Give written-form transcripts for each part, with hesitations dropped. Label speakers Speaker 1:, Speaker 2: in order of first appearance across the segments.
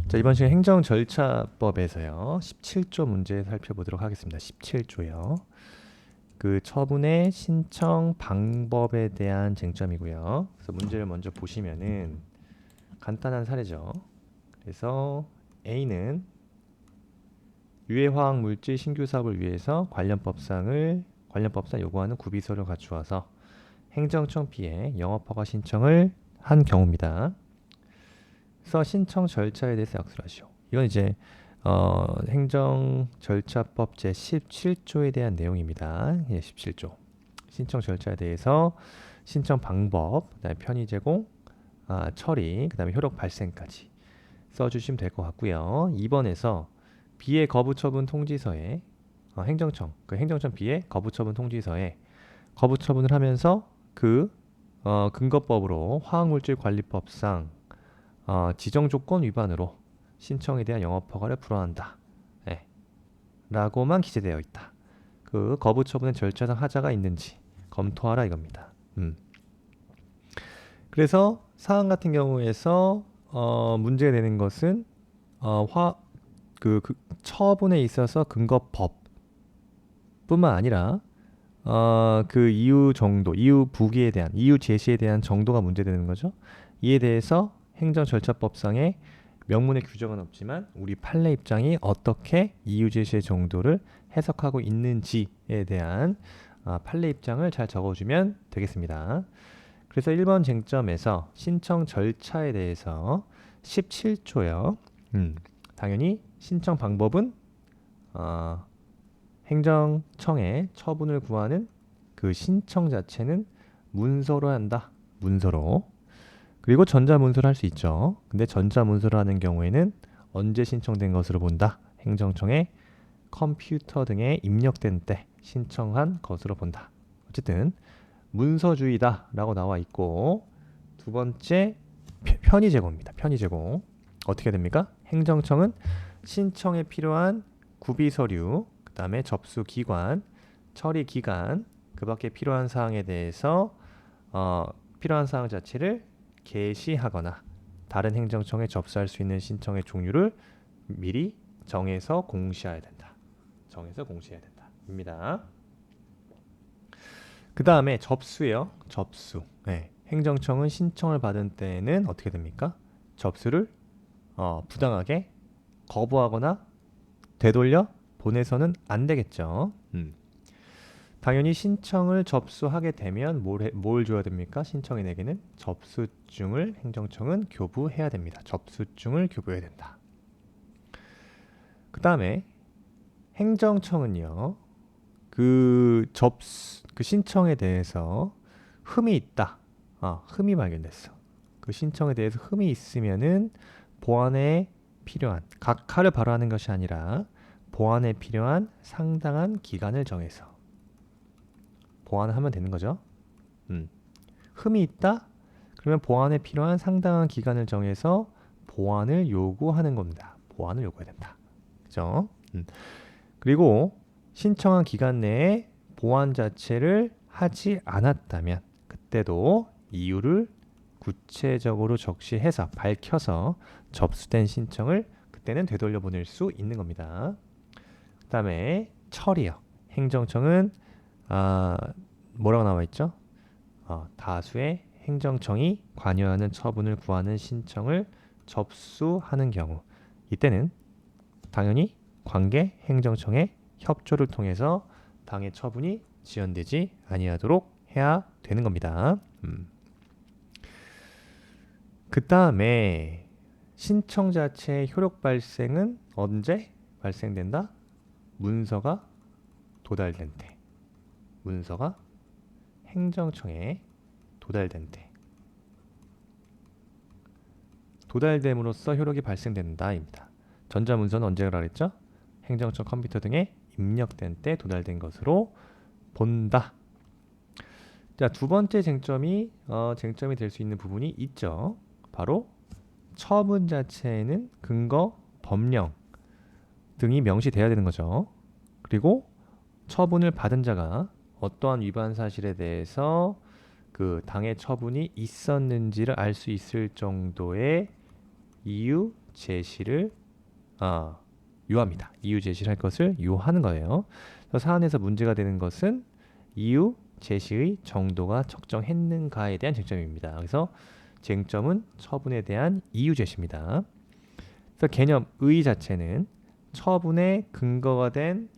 Speaker 1: 자, 이번 시간 행정절차법에서요. 17조 문제 살펴보도록 하겠습니다. 17조요. 그 처분의 신청 방법에 대한 쟁점이고요. 그래서 문제를 먼저 보시면은 간단한 사례죠. 그래서 A는 유해화학 물질 신규 사업을 위해서 관련법상 요구하는 구비서를 갖추어서 행정청 B에 영업허가 신청을 한 경우입니다. 그래서 신청 절차에 대해서 약속을 하시오. 이건 이제 행정절차법 제17조에 대한 내용입니다. 예, 17조. 신청 절차에 대해서 신청 방법, 그다음에 편의 제공, 처리, 그다음에 효력 발생까지 써주시면 될 것 같고요. 2번에서 B의 거부처분 통지서에 행정청 B의 거부처분 통지서에 거부처분을 하면서 그 근거법으로 화학물질관리법상 지정조건 위반으로 신청에 대한 영업허가를 불허한다. 네. 라고만 기재되어 있다. 그 거부처분의 절차상 하자가 있는지 검토하라 이겁니다. 그래서 사안 같은 경우에서 문제가 되는 것은 그 처분에 있어서 근거법 뿐만 아니라 그 이유 정도, 이유 부기에 대한, 이유 제시에 대한 정도가 문제되는 거죠. 이에 대해서 행정절차법상의 명문의 규정은 없지만 우리 판례 입장이 어떻게 이유 제시의 정도를 해석하고 있는지에 대한 판례 입장을 잘 적어주면 되겠습니다. 그래서 1번 쟁점에서 신청 절차에 대해서 17조요. 당연히 신청 방법은 행정청에 처분을 구하는 그 신청 자체는 문서로 한다. 문서로. 그리고 전자문서를 할 수 있죠. 근데 전자문서를 하는 경우에는 언제 신청된 것으로 본다. 행정청에 컴퓨터 등에 입력된 때 신청한 것으로 본다. 어쨌든 문서주의다 라고 나와 있고, 두 번째 편의 제공입니다. 편의 제공. 어떻게 됩니까? 행정청은 신청에 필요한 구비 서류, 그 다음에 접수 기관, 처리 기간, 그 밖에 필요한 사항에 대해서 필요한 사항 자체를 게시하거나 다른 행정청에 접수할 수 있는 신청의 종류를 미리 정해서 공시해야 된다. 정해서 공시해야 된다. 입니다. 그 다음에 접수예요. 접수. 네. 행정청은 신청을 받은 때에는 어떻게 됩니까? 접수를 부당하게 거부하거나 되돌려 보내서는 안 되겠죠. 당연히 신청을 접수하게 되면 뭘 줘야 됩니까? 신청인에게는 접수증을 행정청은 교부해야 됩니다. 접수증을 교부해야 된다. 그 다음에 행정청은요, 그 신청에 대해서 흠이 있다. 흠이 발견됐어. 그 신청에 대해서 흠이 있으면은 보완에 필요한, 각하를 바로 하는 것이 아니라 보완에 필요한 상당한 기간을 정해서 보완을 하면 되는 거죠. 흠이 있다? 그러면 보완에 필요한 상당한 기간을 정해서 보완을 요구하는 겁니다. 보완을 요구해야 된다. 그죠? 그리고 신청한 기간 내에 보완 자체를 하지 않았다면 그때도 이유를 구체적으로 적시해서 밝혀서 접수된 신청을 그때는 되돌려 보낼 수 있는 겁니다. 그 다음에 처리요. 행정청은 뭐라고 나와 있죠? 다수의 행정청이 관여하는 처분을 구하는 신청을 접수하는 경우, 이때는 당연히 관계 행정청의 협조를 통해서 당해 처분이 지연되지 아니하도록 해야 되는 겁니다. 그 다음에 신청 자체의 효력 발생은 언제 발생된다? 문서가 도달된 때. 문서가 행정청에 도달된 때. 도달됨으로써 효력이 발생된다입니다. 전자문서는 언제가 그랬죠? 행정청 컴퓨터 등에 입력된 때 도달된 것으로 본다. 자, 두 번째 쟁점이 될 수 있는 부분이 있죠. 바로 처분 자체에는 근거, 법령 등이 명시돼야 되는 거죠. 그리고 처분을 받은 자가 어떠한 위반 사실에 대해서 그 당의 처분이 있었는지를 알 수 있을 정도의 이유 제시를 요합니다. 이유 제시를 할 것을 요하는 거예요. 그래서 사안에서 문제가 되는 것은 이유 제시의 정도가 적정했는가에 대한 쟁점입니다. 그래서 쟁점은 처분에 대한 이유 제시입니다. 그래서 개념 의 자체는 처분의 근거가 된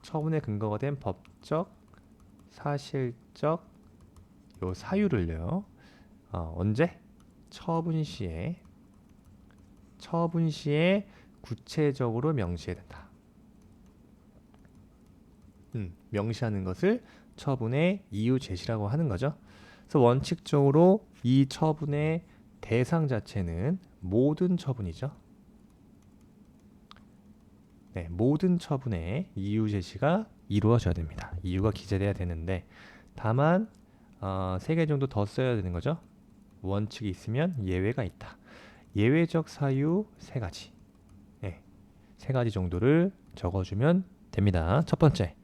Speaker 1: 처분의 근거가 된 법적 사실적 요 사유를요. 언제? 처분 시에 구체적으로 명시해야 된다. 명시하는 것을 처분의 이유 제시라고 하는 거죠. 그래서 원칙적으로 이 처분의 대상 자체는 모든 처분이죠. 네, 모든 처분의 이유 제시가 이루어져야 됩니다. 이유가 기재돼야 되는데 다만 3개 정도 더 써야 되는 거죠. 원칙이 있으면 예외가 있다. 예외적 사유 3가지. 네, 3가지 정도를 적어주면 됩니다. 첫 번째,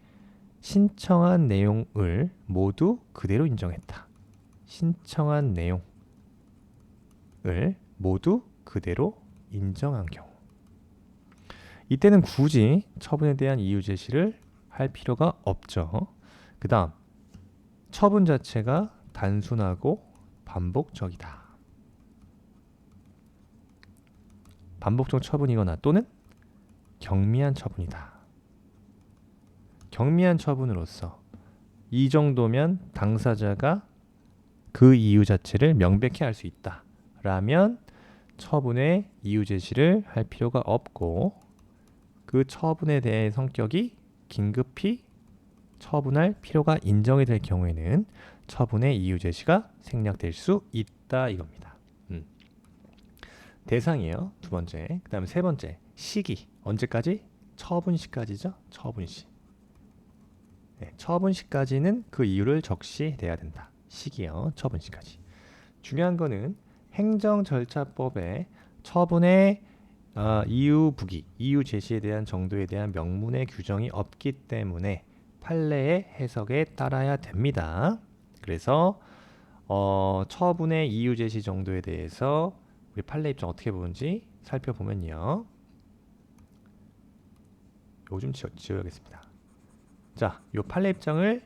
Speaker 1: 신청한 내용을 모두 그대로 인정했다. 신청한 내용을 모두 그대로 인정한 경우. 이때는 굳이 처분에 대한 이유 제시를 할 필요가 없죠. 그 다음, 처분 자체가 단순하고 반복적이다. 반복적 처분이거나 또는 경미한 처분이다. 경미한 처분으로서 이 정도면 당사자가 그 이유 자체를 명백히 알 수 있다. 라면 처분의 이유 제시를 할 필요가 없고 그 처분에 대해 성격이 긴급히 처분할 필요가 인정이 될 경우에는 처분의 이유 제시가 생략될 수 있다 이겁니다. 대상이에요. 두 번째. 그 다음에 세 번째. 시기. 언제까지? 처분시까지죠. 처분시. 네, 처분시까지는 그 이유를 적시돼야 된다. 시기요. 처분시까지. 중요한 거는 행정절차법에 처분의 이유 부기, 이유 제시에 대한 정도에 대한 명문의 규정이 없기 때문에 판례의 해석에 따라야 됩니다. 그래서 처분의 이유 제시 정도에 대해서 우리 판례 입장 어떻게 보는지 살펴보면요. 요거 좀 지워야겠습니다. 자, 요 판례 입장을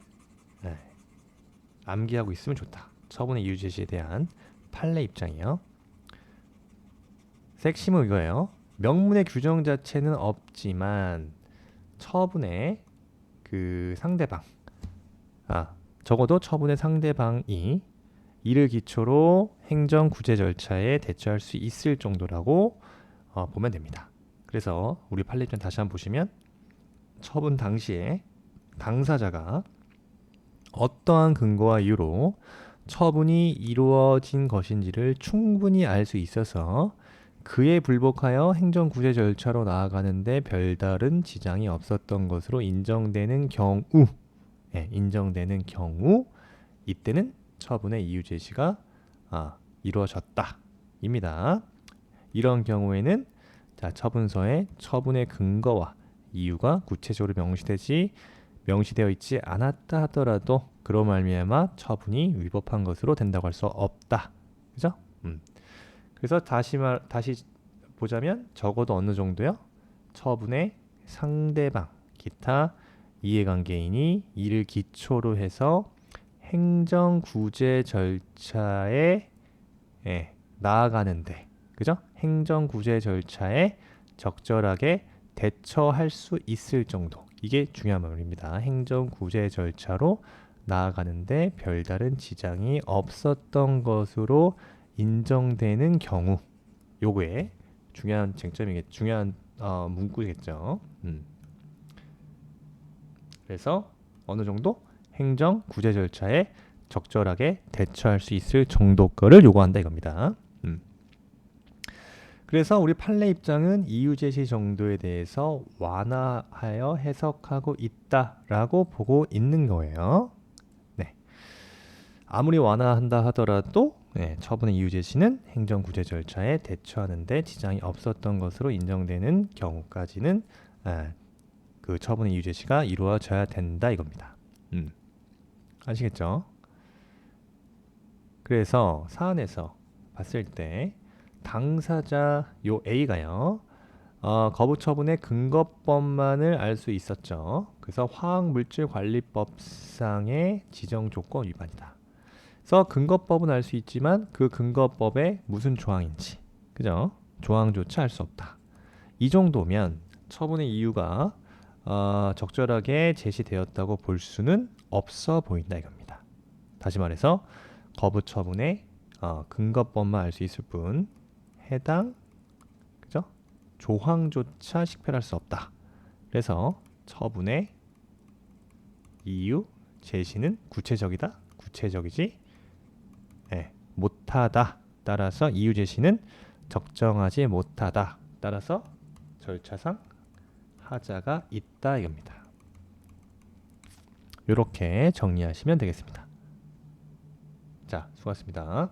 Speaker 1: 암기하고 있으면 좋다. 처분의 이유 제시에 대한 판례 입장이요. 핵심은 이거예요. 명문의 규정 자체는 없지만 처분의 그 상대방, 적어도 처분의 상대방이 이를 기초로 행정 구제 절차에 대처할 수 있을 정도라고 보면 됩니다. 그래서 우리 판례 입장 다시 한번 보시면 처분 당시에 당사자가 어떠한 근거와 이유로 처분이 이루어진 것인지를 충분히 알 수 있어서 그에 불복하여 행정구제 절차로 나아가는데 별다른 지장이 없었던 것으로 인정되는 경우, 인정되는 경우 이때는 처분의 이유 제시가 이루어졌다 입니다. 이런 경우에는 처분서에 처분의 근거와 이유가 구체적으로 명시되어 있지 않았다 하더라도 그로 말미암아 처분이 위법한 것으로 된다고 할 수 없다. 그죠? 그래서 다시 보자면 적어도 어느 정도요? 처분의 상대방, 기타 이해관계인이 이를 기초로 해서 행정구제 절차에 나아가는데, 그죠? 행정구제 절차에 적절하게 대처할 수 있을 정도. 이게 중요한 말입니다. 행정구제 절차로 나아가는데 별다른 지장이 없었던 것으로 인정되는 경우, 요거에 중요한 중요한 문구겠죠. 그래서 어느 정도 행정 구제 절차에 적절하게 대처할 수 있을 정도 거를 요구한다 이겁니다. 그래서 우리 판례 입장은 이유 제시 정도에 대해서 완화하여 해석하고 있다라고 보고 있는 거예요. 네. 아무리 완화한다 하더라도 처분의 이유 제시는 행정구제 절차에 대처하는 데 지장이 없었던 것으로 인정되는 경우까지는 그 처분의 이유 제시가 이루어져야 된다 이겁니다. 아시겠죠? 그래서 사안에서 봤을 때 당사자 요 A가요. 거부 처분의 근거법만을 알 수 있었죠. 그래서 화학물질관리법상의 지정 조건 위반이다. 그래서 근거법은 알 수 있지만 그 근거법에 무슨 조항인지, 그죠? 조항조차 알 수 없다. 이 정도면 처분의 이유가 적절하게 제시되었다고 볼 수는 없어 보인다 이겁니다. 다시 말해서 거부 처분의 근거법만 알 수 있을 뿐 해당, 그죠? 조항조차 식별할 수 없다. 그래서 처분의 이유 제시는 구체적이다, 구체적이지 못하다. 따라서 이유 제시는 적정하지 못하다. 따라서 절차상 하자가 있다 이겁니다. 이렇게 정리하시면 되겠습니다. 자, 수고하셨습니다.